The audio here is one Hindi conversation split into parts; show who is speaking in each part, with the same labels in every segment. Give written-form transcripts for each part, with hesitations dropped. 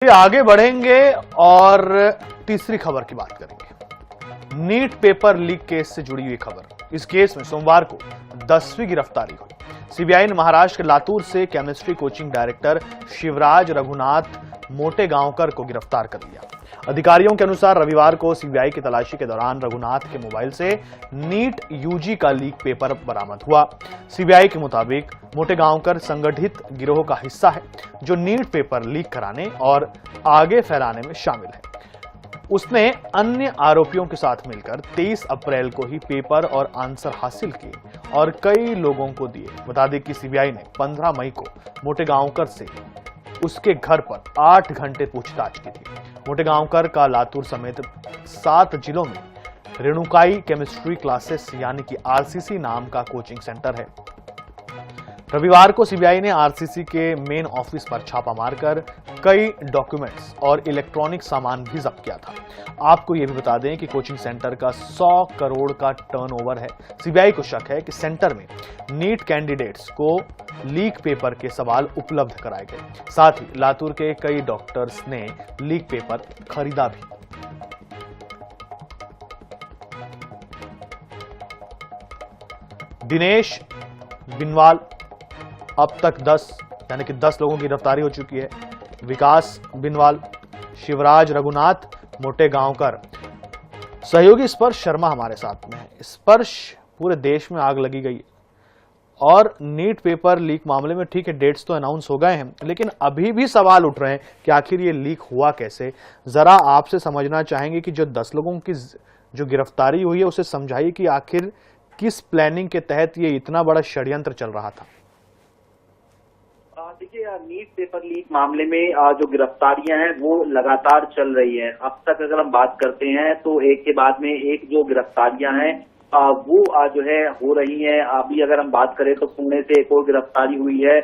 Speaker 1: आगे बढ़ेंगे और तीसरी खबर की बात करेंगे। नीट पेपर लीक केस से जुड़ी हुई खबर। इस केस में सोमवार को 10वीं गिरफ्तारी हुई। सीबीआई ने महाराष्ट्र के लातूर से chemistry coaching director Shivraj Raghunath Motegaonkar को गिरफ्तार कर लिया। अधिकारियों के अनुसार रविवार को सीबीआई की तलाशी के दौरान रघुनाथ के मोबाइल से नीट यूजी का लीक पेपर बरामद हुआ। सीबीआई के मुताबिक मोटेगांवकर संगठित गिरोह का हिस्सा है जो नीट पेपर लीक कराने और आगे फैलाने में शामिल है। उसने अन्य आरोपियों के साथ मिलकर 23 अप्रैल को ही पेपर और आंसर हासिल किए और कई लोगों को दिए। बता दें कि सीबीआई ने 15 मई को मोटेगांवकर से उसके घर पर 8 घंटे पूछताछ की थी। मोटेगांवकर का लातूर समेत 7 जिलों में रेणुकाई केमिस्ट्री क्लासेस यानी कि आरसीसी नाम का कोचिंग सेंटर है। रविवार को सीबीआई ने आरसीसी के मेन ऑफिस पर छापा मारकर कई डॉक्यूमेंट्स और इलेक्ट्रॉनिक सामान भी जब्त किया था। आपको यह भी बता दें कि कोचिंग सेंटर का 100 करोड़ का टर्नओवर है। सीबीआई को शक है कि सेंटर में नीट कैंडिडेट्स को लीक पेपर के सवाल उपलब्ध कराए गए। साथ ही लातूर के कई डॉक्टर्स ने लीक पेपर खरीदा भी। दिनेश बिनवाल अब तक 10 लोगों की गिरफ्तारी हो चुकी है। विकास बिनवाल, शिवराज रघुनाथ मोटेगांवकर, सहयोगी स्पर्श शर्मा हमारे साथ में है। स्पर्श, पूरे देश में आग लगी गई है और नीट पेपर लीक मामले में ठीक है डेट्स तो अनाउंस हो गए हैं, लेकिन अभी भी सवाल उठ रहे हैं कि आखिर ये लीक हुआ कैसे। जरा आपसे समझना चाहेंगे कि जो 10 लोगों की जो गिरफ्तारी हुई है उसे समझाइए कि आखिर किस प्लानिंग के तहत ये इतना बड़ा षड्यंत्र चल रहा था।
Speaker 2: देखिए, नीट पेपर लीक मामले में जो गिरफ्तारियां हैं वो लगातार चल रही है। अब तक अगर हम बात करते हैं तो एक के बाद में एक जो गिरफ्तारियां हैं वो जो है हो रही हैं। अभी अगर हम बात करें तो पुणे से एक और गिरफ्तारी हुई है।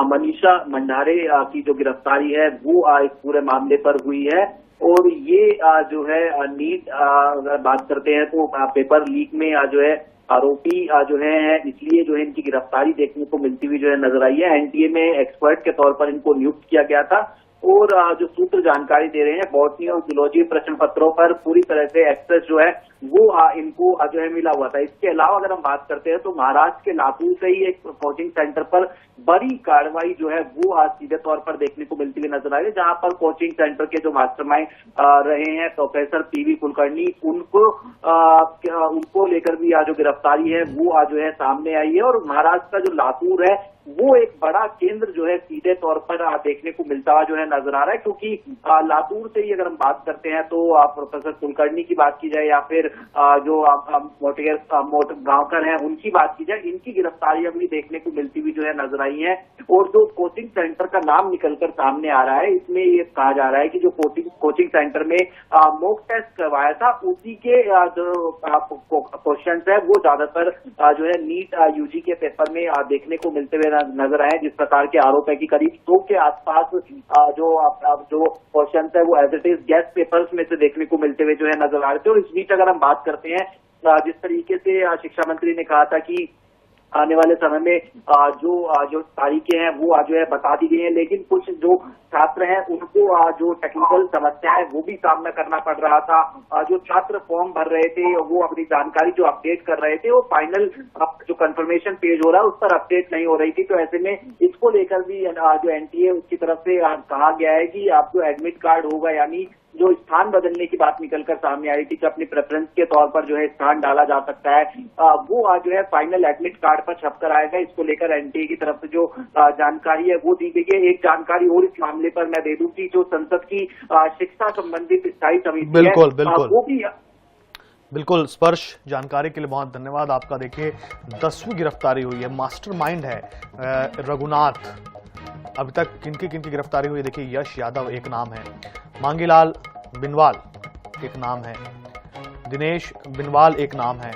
Speaker 2: मनीषा मंडारे की जो गिरफ्तारी है वो इस पूरे मामले पर हुई है। और ये जो है नीट अगर बात करते हैं तो पेपर लीक में जो है आरोपी जो है इसलिए जो है इनकी गिरफ्तारी देखने को मिलती हुई जो है नजर आई है। एनटीए में एक्सपर्ट के तौर पर इनको नियुक्त किया गया था और जो सूत्र जानकारी दे रहे हैं बॉटनी और जूलॉजी प्रश्न पत्रों पर पूरी तरह से एक्सेस जो है वो इनको जो है मिला हुआ था। इसके अलावा अगर हम बात करते हैं तो महाराष्ट्र के लातूर से ही एक कोचिंग सेंटर पर बड़ी कार्रवाई जो है वो सीधे तौर पर देखने को मिलती हुई नजर आई है, जहां पर कोचिंग सेंटर के जो मास्टरमाइंड रहे हैं प्रोफेसर पीवी कुलकर्णी उनको लेकर भी जो गिरफ्तारी है वो जो है सामने आई है। और महाराष्ट्र का जो लातूर है वो एक बड़ा केंद्र जो है सीधे तौर पर देखने को मिलता हुआ जो है नजर आ रहा है, क्योंकि लातूर से ही अगर हम बात करते हैं तो प्रोफेसर कुलकर्णी की बात की जाए या फिर जो मोटेगांवकर हैं उनकी बात की जाए, इनकी गिरफ्तारी अभी देखने को मिलती हुई जो है नजर आई है। और जो कोचिंग सेंटर का नाम निकलकर सामने आ रहा है इसमें ये कहा जा रहा है कि जो कोचिंग सेंटर में मॉक टेस्ट करवाया था उसी के जो क्वेश्चन है वो ज्यादातर जो है नीट यूजी के पेपर में देखने को मिलते हुए नजर आए। जिस प्रकार के आरोप है कि करीब 100 के आसपास जो क्वेश्चन है वो as it is guess papers में से देखने को मिलते हुए जो है नजर आ रहे थे। और इस बीच अगर हम बात करते हैं जिस तरीके से शिक्षा मंत्री ने कहा था कि आने वाले समय में जो तारीखें हैं वो जो है बता दी गई हैं, लेकिन कुछ जो छात्र हैं उनको जो टेक्निकल समस्या है वो भी सामना करना पड़ रहा था। जो छात्र फॉर्म भर रहे थे वो अपनी जानकारी जो अपडेट कर रहे थे वो फाइनल जो कंफर्मेशन पेज हो रहा है उस पर अपडेट नहीं हो रही थी। तो ऐसे में इसको लेकर भी जो एनटीए उसकी तरफ से कहा गया है कि आपको एडमिट कार्ड होगा, यानी जो स्थान बदलने की बात निकलकर सामने आई थी कि अपनी प्रेफरेंस के तौर पर जो है स्थान डाला जा सकता है, वो जो है फाइनल एडमिट कार्ड पर छपकर आएगा। इसको लेकर एनटीए की तरफ से जो जानकारी है वो दी गई है। एक जानकारी और इस मामले पर मैं दे दूं कि जो संसद की शिक्षा संबंधित स्थायी समिति है वो भी
Speaker 1: बिल्कुल स्पर्श, जानकारी के लिए बहुत धन्यवाद आपका। देखिए 10वीं गिरफ्तारी हुई है, मास्टरमाइंड है रघुनाथ। अभी तक किनकी गिरफ्तारी हुई है देखिए, यश यादव एक नाम है, मांगीलाल बिनवाल एक नाम है, दिनेश बिनवाल एक नाम है,